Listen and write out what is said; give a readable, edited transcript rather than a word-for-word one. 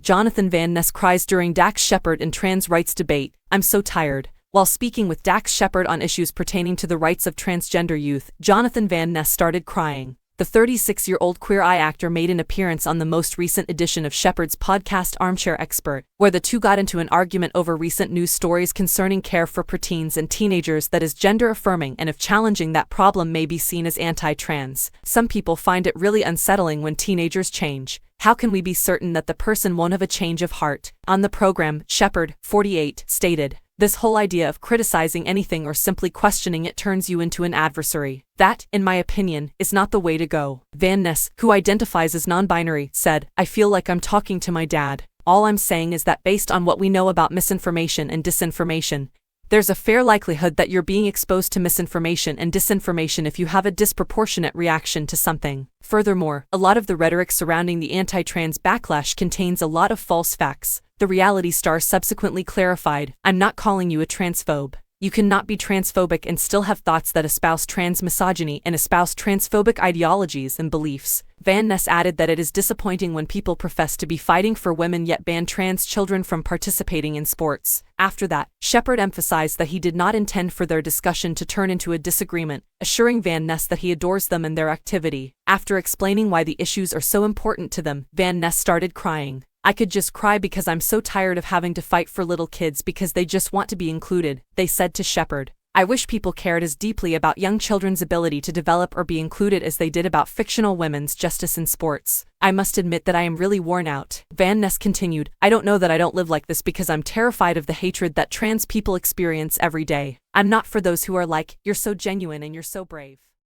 Jonathan van Ness cries during Dax Shepard and trans rights debate, "I'm so tired." While speaking with Dax Shepard on issues pertaining to the rights of transgender youth, Jonathan van Ness started crying. The 36-year-old Queer Eye actor made an appearance on the most recent edition of Shepard's podcast Armchair Expert, where the two got into an argument over recent news stories concerning care for preteens and teenagers that is gender-affirming and if challenging that problem may be seen as anti-trans. Some people find it really unsettling when teenagers change. How can we be certain that the person won't have a change of heart? On the program, Shepard, 48, stated, "This whole idea of criticizing anything or simply questioning it turns you into an adversary. That, in my opinion, is not the way to go." Van Ness, who identifies as non-binary, said, "I feel like I'm talking to my dad. All I'm saying is that based on what we know about misinformation and disinformation, there's a fair likelihood that you're being exposed to misinformation and disinformation if you have a disproportionate reaction to something. Furthermore, a lot of the rhetoric surrounding the anti-trans backlash contains a lot of false facts." The reality star subsequently clarified, "I'm not calling you a transphobe. You cannot be transphobic and still have thoughts that espouse trans misogyny and espouse transphobic ideologies and beliefs." Van Ness added that it is disappointing when people profess to be fighting for women yet ban trans children from participating in sports. After that, Shepard emphasized that he did not intend for their discussion to turn into a disagreement, assuring Van Ness that he adores them and their activity. After explaining why the issues are so important to them, Van Ness started crying. "I could just cry because I'm so tired of having to fight for little kids because they just want to be included," they said to Shepard. "I wish people cared as deeply about young children's ability to develop or be included as they did about fictional women's justice in sports. I must admit that I am really worn out." Van Ness continued, "I don't know that I don't live like this because I'm terrified of the hatred that trans people experience every day. I'm not for those who are like, 'You're so genuine and you're so brave.'"